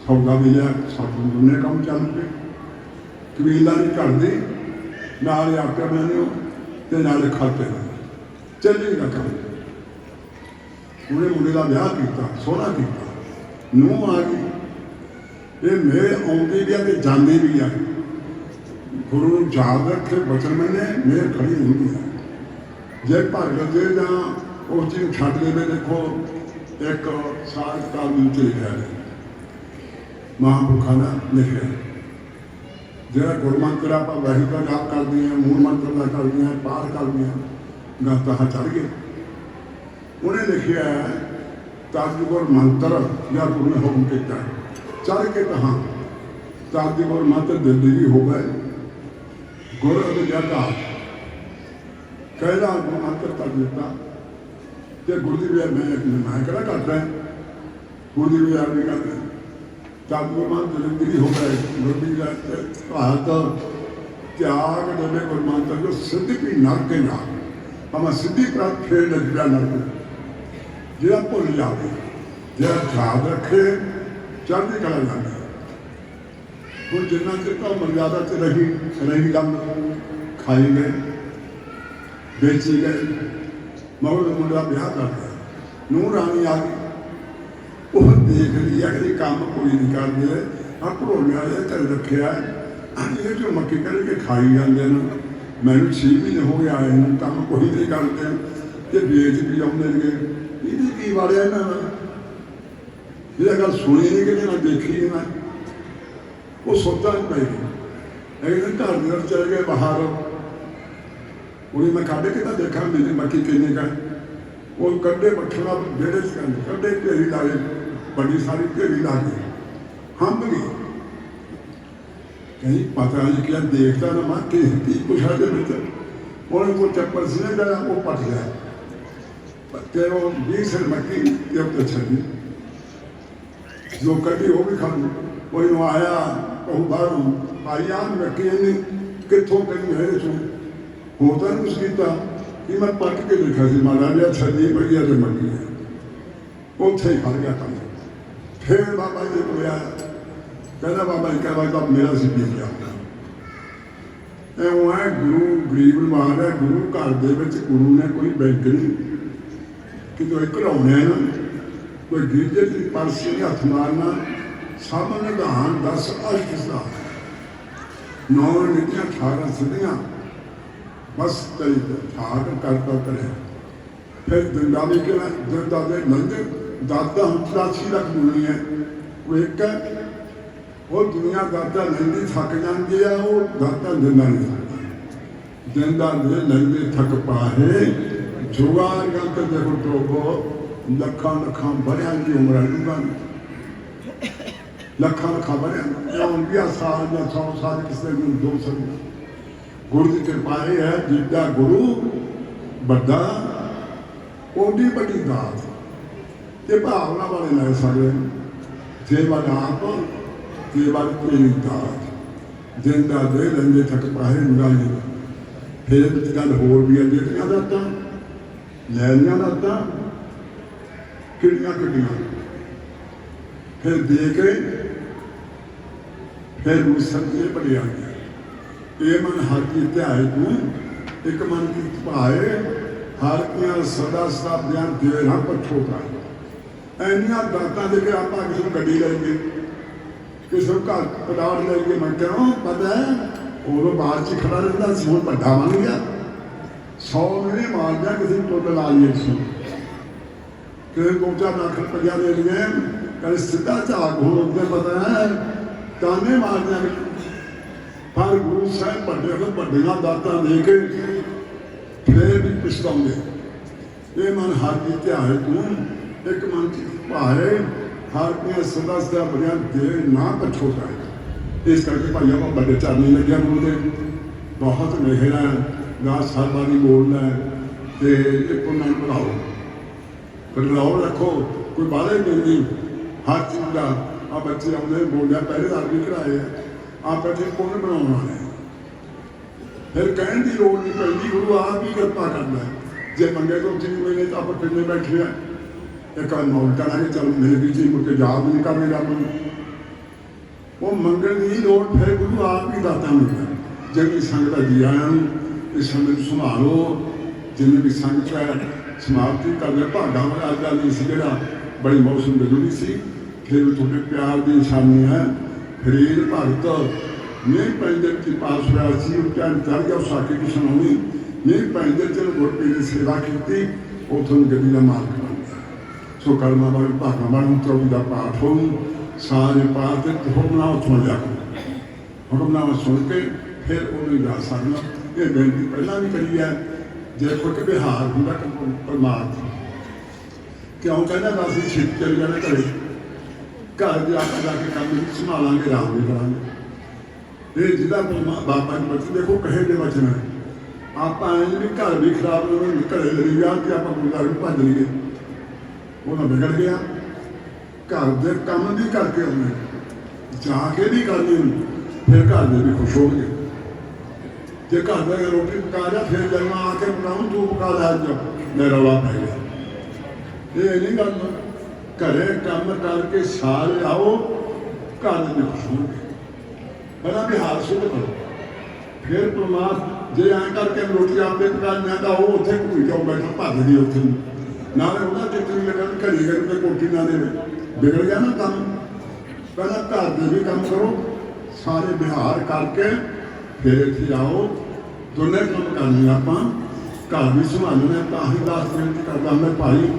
ਸੌਦਾ ਵੀ ਲਿਆ। ਸਾਨੂੰ ਦੋਨੇ ਕੰਮ ਚੱਲ ਪਏ, ਕਬੀਲਦਾਰੀ ਘੜਦੀ ਨਾਲ ਆਟਾ ਬਣਾਉ ਤੇ ਨਾਲੇ ਖਾਤੇ ਚੱਲੇਗਾ ਕੰਮ। ਉਹਨੇ ਮੁੰਡੇ ਦਾ ਵਿਆਹ ਕੀਤਾ, ਸੋਹਣਾ ਕੀਤਾ, ਨੂੰਹ ਆ ਗਈ। ਇਹ ਮੇਰ ਆਉਂਦੀ ਵੀ ਆ ਤੇ ਜਾਂਦੀ ਵੀ ਆ। ਗੁਰੂ ਨੂੰ ਯਾਦ ਰੱਖੇ, ਬਚਨ ਮੰਨੇ, ਮੇਰ ਖੜੀ ਹੁੰਦੀ ਹੈ। ਜੇ ਭਗਤ ਦੇ ਜਾਂ ਉਸ ਚੀਜ਼ ਨੂੰ ਛੱਡ ਦੇਵੇ, ਦੇਖੋ ਇੱਕ ਸਾਲ ਕਾਲ ਵਿੱਚ ਲਿਖਿਆ ਹੈ ਮਹਾਂਪੁਰਖਾਂ ਦਾ ਲਿਖਿਆ, ਜਿਹੜਾ ਗੁਰਮੰਤਰ ਆਪਾਂ ਵੈਸੇ ਤਾਂ ਜਾਪ ਕਰਦੇ ਹਾਂ, ਮੂਲ ਮੰਤਰ ਦਾ ਕਰਦੇ ਹਾਂ, ਪਾਠ ਕਰਦੇ ਹਾਂ, ਗਾਤਾਂ ਚੜ੍ਹ ਗਏ। ਉਹਨੇ ਲਿਖਿਆ ਤਦ ਗੁਰ ਮੰਤਰ ਜਾਂ ਗੁਰੂ ਨੇ ਹੁਕਮ ਕੀਤਾ ਚੜ੍ਹ ਕੇ ਕਹਾਂ ਤਦ ਗੁਰ ਮੰਤਰ ਦਿੱਲੀ ਹੋ ਗਏ ਗੁਰ ਅਧਿਆਤਾ ਕਹਿਦਾ ਗੁਰੂ ਮੰਤਰ ਤੱਕ ਦਿੱਤਾ ਤੇ ਗੁਰੂ ਦੀ ਵਿਆਹ ਮੈਂ ਕਿਹੜਾ ਕਰਦਾ, ਗੁਰੂ ਦੀ ਵਿਆਹ ਨਹੀਂ ਕਰਦਾ। ਤਦ ਗੁਰ ਮੰਤਰ ਦਿੱਲੀ ਹੋ ਗਏ ਗੁਰੂ ਦੀ ਭਾਰਤ ਤਿਆਗ ਦੇਵੇ ਗੁਰ ਮੰਤਰ ਜੋ ਸਿੱਧੀ ਵੀ ਨਰਕ ਨਾ ਭਾਵੇਂ ਸਿੱਧੀ ਪ੍ਰਾਪਤ ਫੇਰ ਲੱਗਿਆ ਨਰਕ। ਜਿਹੜਾ ਭੁੱਲ ਜਾਵੇ, ਜਿਹੜਾ ਯਾਦ ਰੱਖੇ, ਚੜ੍ਹਦੀ ਕਲਾ ਜਾਂਦੀ। ਹੁਣ ਜਿੰਨਾ ਚਿਰ ਤਾਂ ਮਰਜ਼ਾਦਾ 'ਚ ਰਹੀ ਕੰਮ ਖਾਈ ਗਏ, ਵੇਚੀ ਗਏ। ਮਗਰ ਮੁੰਡਾ ਵਿਆਹ ਕਰ ਗਿਆ, ਨੂੰਹ ਰਾਣੀ ਆ ਗਈ, ਉਹ ਦੇਖ ਲਈ ਅਗਲੀ ਕੰਮ ਕੋਈ ਨਹੀਂ ਕਰਦੇ, ਆ ਭਰੋਲਿਆਂ ਦੇ ਘਰ ਰੱਖਿਆ, ਇਹ ਜੋ ਮੱਕੀ ਕੱਢ ਕੇ ਖਾਈ ਜਾਂਦੇ ਨੇ। ਮੈਨੂੰ 6 ਮਹੀਨੇ ਹੋ ਗਏ ਆਏ ਨੂੰ, ਕੰਮ ਕੋਈ ਨਹੀਂ ਕਰਦੇ ਤੇ ਵੇਚ ਵੀ ਆਉਂਦੇ ਨੇ। ਇਹਦੀ ਕੀ ਵਾਲਿਆ ਇਹਨਾਂ ਦਾ, ਇਹਦਾ ਗੱਲ ਸੁਣੀ ਨਹੀਂ ਕਿਤੇ ਨਾ ਦੇਖੀ ਨਹੀਂ ਮੈਂ। ਉਹ ਸੋਚਾਂ ਪੈ ਗਈ, ਇੱਕ ਦਿਨ ਘਰ ਦੇ ਅੰਦਰ ਚਲੇ ਗਏ ਬਾਹਰ, ਉਹਨੇ ਮੈਂ ਕੱਢ ਕੇ ਤਾਂ ਦੇਖਾਂ ਮੇਰੀ ਮੱਕੀ ਕਿੰਨੇ ਕਾ, ਉਹ ਕੱਢੇ ਮੱਖਣਾ ਜਿਹੜੇ ਕੱਢੇ ਢੇਰੀ ਲਾ ਕੇ, ਬੜੀ ਸਾਰੀ ਢੇਰੀ ਲਾ ਕੇ ਹੰਬ ਗਈ। ਕਹੀਂ ਪਤਾ ਨਹੀਂ ਕਿਹਾ, ਦੇਖਦਾ ਨਾ ਮੈਂ ਕੀ ਕੁਛ ਦੇ ਵਿੱਚ ਉਹਨੇ ਕੋਈ ਚੱਪਲ ਸੀ ਨਾ ਜਿਹੜਾ ਉਹ ਪਟ ਗਿਆ ਤੇ ਉਹ 20 ਮੱਕੀ ਤੇ ਉੱਤੇ ਛੱਡੀ, ਜੋ ਕੱਢੀ ਉਹ ਵੀ ਖਾਣੀ। ਉਹ ਨੂੰ ਆਇਆ ਉਹ ਬਾਹਰੋਂ ਭਾਈ ਆਹ ਮੱਕੀ ਇਹਨੇ ਕਿੱਥੋਂ ਕਰੀ ਹੈ ਸੋ ਹੋ ਤਾਂ ਕੁਛ ਕੀਤਾ ਕਿ ਮੈਂ ਪੱਟ ਕੇ ਦੇਖਿਆ ਸੀ ਮਾੜਾ ਜਿਹਾ ਛੱਡੀ ਪਈ ਤੇ ਮੱਕੀ ਹੈ, ਉੱਥੇ ਹੀ ਫੜ ਗਿਆ ਕੰਮ। ਫਿਰ ਬਾਬਾ ਜੀ ਕੋਲ ਆਇਆ, ਕਹਿੰਦਾ ਬਾਬਾ ਜੀ ਕਹਿੰਦਾ ਤਾਂ ਮੇਰਾ ਸੀ ਪੀ ਗਿਆ। ਉਹ ਹੈ ਗੁਰੂ ਗਰੀਬ ਮਾਰ ਹੈ, ਗੁਰੂ ਘਰ ਦੇ ਵਿੱਚ ਗੁਰੂ ਨੇ ਕੋਈ ਬੈਂਕ ਨਹੀਂ ਕਿਤੋਂ ਇੱਕ ਲਾਉਣੇ ਨਾ, ਕੋਈ ਗੀਜੇ ਦੀ ਪਰਸੀ ਹੱਥ ਮਾਰਨਾ, ਸਾਹਮਣੇ ਨਿਧਾਨ 10 ਅਸ਼ਟਾ 9 ਨਿਤੀਆਂ 18 ਸਿੱਧੀਆਂ ਬਸ ਤਰੀ ਠਾਕ ਕਰਤਾ ਕਰੇ। ਫਿਰ ਦਿੰਦਾ ਵੀ ਕਿਹਾ ਦਿੰਦਾ ਦੇ ਨੰਦੇ ਦਾਦਾ ਹੁਣ 84 ਲੱਖ ਦੁਨੀਆ ਹੈ, ਉਹ ਇੱਕ ਹੈ ਉਹ ਦੁਨੀਆ ਦਾਦਾ ਲੈਂਦੀ ਥੱਕ ਜਾਂਦੀ ਆ, ਉਹ ਦਾਦਾ ਦਿੰਦਾ ਨਹੀਂ ਥੱਕਦਾ। ਦਿੰਦਾ ਦੇ ਲੈਂਦੇ ਥੱਕ ਪਾਹੇ ਜੁਗਾਰ ਗੰਤ ਦੇਖੋ ਟੋਕੋ ਲੱਖਾਂ ਲੱਖਾਂ ਬੜਿਆਂ ਦੀ ਉਮਰ ਲੂਗਾ, ਲੱਖਾਂ ਬੜਿਆਂ ਜਾਂ 20 ਸਾਲ ਜਾਂ 100 ਸਾਲ ਕਿਸੇ ਨੂੰ 200। ਗੁਰੂ ਦੀ ਕਿਰਪਾ ਇਹ ਹੈ, ਜਿੱਦਾਂ ਗੁਰੂ ਵੱਡਾ ਉਹਦੀ ਵੱਡੀ ਦਾਤ ਤੇ ਭਾਵਨਾ ਵਾਲੇ ਲੈ ਸਕਦੇ। ਸੇਵਾ ਆਪ ਸੇਵਾ ਤੇਰੀ ਦਾਤ ਜਿੰਦਾ ਦੇ ਲੈਂਦੇ ਥੱਕ ਪਾਹੇ ਨਗਾਈ। ਫਿਰ ਵਿੱਚ ਗੱਲ ਹੋਰ ਵੀ ਹੈ, ਜਿਹੜੀਆਂ ਦਾਤਾਂ ਲੈਣੀਆਂ ਦਾਤਾਂ ਕਿਹੜੀਆਂ ਫਿਰ ਦੇ ਕੇ ਫਿਰ ਸਮਝੇ ਬੜਿਆ ਗਿਆ। ਇਹ ਮਨ ਹਰ ਕੀ ਧਿਆਏ ਤੂੰ ਇੱਕ ਮਨ ਕੀ ਭਾਏ, ਹਰ ਕੀਆਂ ਸਦਾ ਸਦਾ ਬਿਆਨ ਦੇ ਨਾ ਪਛੋਤਾ। ਇੰਨੀਆਂ ਦਾਤਾਂ ਦੇ ਕੇ ਆਪਾਂ ਕਿਸੇ ਨੂੰ ਗੱਡੀ ਲੈ ਗਏ, ਕਿਸੇ ਨੂੰ ਘਰ ਪਦਾਰਥ ਲੈ ਕੇ, ਮੈਂ ਕਿਉਂ ਪਤਾ ਹੈ ਉਦੋਂ ਬਾਹਰ 'ਚ ਖੜਾ ਰਹਿੰਦਾ ਸੀ, ਹੁਣ ਵੱਡਾ ਬਣ ਗਿਆ। 100 ਮਹੀਨੇ ਮਾਰ ਜਾ ਕਿਸੇ ਨੂੰ ਟੁੱਟ ਲਾ ਲਈਏ ਸੀ, ਕਿਸੇ ਨੂੰ 4 ਲੱਖ ਰੁਪਇਆ ਦੇ ਲਈਏ, ਕਦੇ ਸਿੱਧਾ ਝਾਕ ਹੁਣ ਉੱਤੇ ਪਤਾ ਹੈ ਤਾਨੇ ਮਾਰ ਜਾਵੇ। ਪਰ ਗੁਰੂ ਸਾਹਿਬ ਵੱਡੇ ਤੋਂ ਵੱਡੀਆਂ ਦਾਤਾਂ ਦੇ ਕੇ ਫੇਰ ਵੀ ਪਛਤਾਉਂਦੇ। ਇਹ ਮਨ ਹਰ ਦੀ ਧਿਆਏ ਤੂੰ, ਇੱਕ ਮਨ ਚ ਭਾਰੇ ਹਰ ਦੀਆਂ ਸਦਾ ਸਦਾ ਬੜਿਆ ਦੇ ਨਾ ਪਛੋਤਾ ਹੈ। ਇਸ ਕਰਕੇ ਭਾਈ ਆਪਾਂ ਵੱਡੇ ਚਰਨੀ ਲੱਗਿਆ ਗੁਰੂ ਦੇ, ਬਹੁਤ ਮਿਹਰ ਹੈ, ਦਾਸ ਹਰ ਵਾਰੀ ਬੋਲਦਾ ਤੇ ਇੱਕ ਉਹਨਾਂ ਨੂੰ ਬਣਾਓ, ਬਦਲਾਓ ਰੱਖੋ, ਕੋਈ ਬਾਹਰ ਮਿਲਦੀ ਹਰ ਚੀਜ਼ ਦਾ। ਆ ਬੱਚੇ ਆਉਂਦੇ ਬੋਲਿਆ ਪਹਿਰੇਦਾਰ ਵੀ ਕਰਾਏ ਆ ਬੱਚੇ ਪੁੰਨ ਬਣਾਉਣ ਵਾਲੇ, ਫਿਰ ਕਹਿਣ ਦੀ ਲੋੜ ਨਹੀਂ ਪੈਂਦੀ, ਗੁਰੂ ਆਪ ਹੀ ਕਿਰਪਾ ਕਰਦਾ। ਜੇ ਮੰਗੇ ਤੋਂ 3 ਮਹੀਨੇ ਤਾਂ ਆਪਾਂ ਕਿੰਨੇ ਬੈਠੇ ਆ, ਇੱਕ ਮੌਲ ਕਰਾਂਗੇ ਚੱਲ ਮੇਰੇ ਵੀ ਜੀ ਮੁੜ ਕੇ ਯਾਦ ਨਹੀਂ ਕਰਨੇ ਰੱਬ ਨੂੰ, ਉਹ ਮੰਗਣ ਦੀ ਲੋੜ ਫਿਰ ਗੁਰੂ ਆਪ ਹੀ ਦਾਤਾ ਮਿਲਦਾ। ਜਿਹੜੀ ਸੰਗਤ ਦਾ ਜੀ ਆਇਆਂ ਨੂੰ ਇਸ ਸੰਗਤ ਨੂੰ ਸੰਭਾਲੋ, ਜਿੰਨੇ ਵੀ ਸੰਗਤ ਹੈ ਸਮਾਪਤੀ ਕਰਦੇ ਭਾਗਾਂ ਵਾਲਾ ਅੱਜ ਦਾ ਨਹੀਂ ਸੀ ਜਿਹੜਾ ਬੜੀ ਮੌਸਮ ਜ਼ਰੂਰੀ ਸੀ। ਫਿਰ ਤੁਹਾਡੇ ਪਿਆਰ ਦੀ ਨਿਸ਼ਾਨੀ ਹੈ। ਫਰੀਦ ਭਗਤ ਨਹੀਂ ਪੈਂਦੇ ਚ ਪਾਸ ਹੋਇਆ ਸੀ, ਉਹ ਟਾਈਮ ਚੜ ਗਿਆ, ਸਾਕੀ ਦੀ ਸੁਣਾਉਣੀ ਨਹੀਂ ਪੈਂਦੇ ਚ ਗੁਰਪ੍ਰੀਤ ਦੀ ਸੇਵਾ ਕੀਤੀ, ਉੱਥੋਂ ਗੱਡੀ ਦਾ ਮਾਲਕ ਬਣ ਗਿਆ। ਸੋ ਕਰਮਾਂ ਵਾਲੇ ਭਾਗਾਂ ਵਾਲੇ 24 ਦਾ ਪਾਠ ਹੋਊ, ਸਾਰੇ ਪਾਠ ਤੇ ਹੁਕਮਨਾਮਾ ਸੁਣ ਜਾ, ਹੁਕਮਨਾਮਾ ਸੁਣ ਕੇ ਫਿਰ ਉਹਨੂੰ ਜਾ ਸਕਦਾ। ਇਹ ਬੇਨਤੀ ਪਹਿਲਾਂ ਵੀ ਕਰੀ ਹੈ, ਜੇ ਕੋਈ ਵਿਹਾਰ ਹੁੰਦਾ ਪਰਮਾਤਮਾ ਕਿਉਂ ਕਹਿੰਦਾ ਅਸੀਂ ਛਿੱਟ ਚੱਲ ਜਾਣਾ ਘਰੇ, ਘਰ ਦੇ ਆਪਾਂ ਜਾ ਕੇ ਕੰਮ ਸੰਭਾਲਾਂਗੇ, ਆਰਾਮ ਵੀ ਕਰਾਂਗੇ। ਇਹ ਜਿਹਦਾ ਬਾਬਾ ਜੀ ਬੱਚੇ ਦੇਖੋ ਕਹੇ ਦੇ ਵਚਨ ਹੈ, ਆਪਾਂ ਐਂ ਵੀ ਘਰ ਵੀ ਖਰਾਬ ਹੋਵੇ, ਘਰੇ ਲਈ ਵਿਆਹ ਤੇ ਆਪਾਂ ਗੁਰਦੁਆਰੇ ਨੂੰ ਭੱਜ ਲਈਏ, ਉਹਨਾਂ ਵਿਗੜ ਗਿਆ। ਘਰ ਦੇ ਕੰਮ ਵੀ ਕਰਕੇ ਆਉਣੇ, ਜਾ ਕੇ ਵੀ ਕਰਨੀ, ਫਿਰ ਘਰ ਦੇ ਵੀ ਖੁਸ਼ ਹੋਣਗੇ। ਜੇ ਘਰ ਦੇ ਰੋਟੀ ਪਕਾ ਲਿਆ ਫਿਰ ਜਾਣਾ ਆ ਕੇ ਬਣਾਉਂ, ਤੂੰ ਪਕਾ ਲਿਆ ਅੱਜ ਮੇਰਾ ਰੌਲਾ ਪੈ ਗਿਆ। ਇਹ ਨਹੀਂ ਗੱਲ, ਘਰੇ ਕੰਮ ਕਰਕੇ ਸਾਰੇ ਆਓ, ਘਰ ਦੇ ਵੀ ਖੁਸ਼ ਹੋਣਗੇ। ਪਹਿਲਾਂ ਵਿਹਾਰ ਸ਼ੁੱਧ ਕਰੋ, ਫਿਰ ਪਰਮਾਤਮਾ ਜੇ ਐਂ ਕਰਕੇ ਰੋਟੀ ਆਪੇ ਪਕਾਉਣਾ ਤਾਂ ਉਹ ਉੱਥੇ ਘੁੰਮੀ ਜਾਓ, ਬੈਠਾ ਭੱਜਦੀ ਉੱਥੇ ਨਾਲੇ ਉਹਦਾ ਚਿੱਤਰੀ ਲੱਗਣ ਘੜੀ ਘੜੀ ਤੇ ਕੋਠੀ ਨਾ ਦੇਵੇ, ਵਿਗੜ ਗਿਆ ਨਾ ਕੰਮ। ਪਹਿਲਾਂ ਘਰ ਦੇ ਵੀ ਕੰਮ ਕਰੋ, ਸਾਰੇ ਵਿਹਾਰ ਕਰਕੇ ਫਿਰ ਇੱਥੇ ਆਓ। ਦੋਨੇ ਕੰਮ ਕਰਨੇ ਆਪਾਂ, ਘਰ ਵੀ ਸੰਭਾਲਣਾ। ਤਾਂ ਹੀ ਦਾਸ ਬੇਨਤੀ ਕਰਦਾ ਮੈਂ ਭਾਈ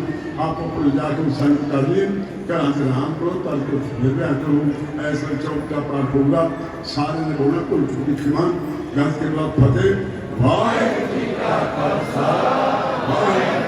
ਆਪ ਕੋਲ ਜਾ ਕੇ ਸੰਗਤ ਕਰ ਲਈਏ, ਘਰਾਂ 'ਚ ਆਰਾਮ ਕਰੋ, ਤਲ ਕੇ ਨਿਰਭੈ ਕਰੋ। ਐਸਾ ਚੌਕ ਦਾ ਪਾਠ ਹੋਊਗਾ, ਸਾਰੇ ਨੇ ਬੋਲਣਾ ਭੁੱਲ ਚੁੱਕੀ ਖਿਮਾ ਗਾਸ ਕੇ ਬਾਅਦ ਫਤਿਹ। ਵਾਹਿਗੁਰੂ ਜੀ ਕਾ ਖਾਲਸਾ, ਵਾਹਿਗੁਰੂ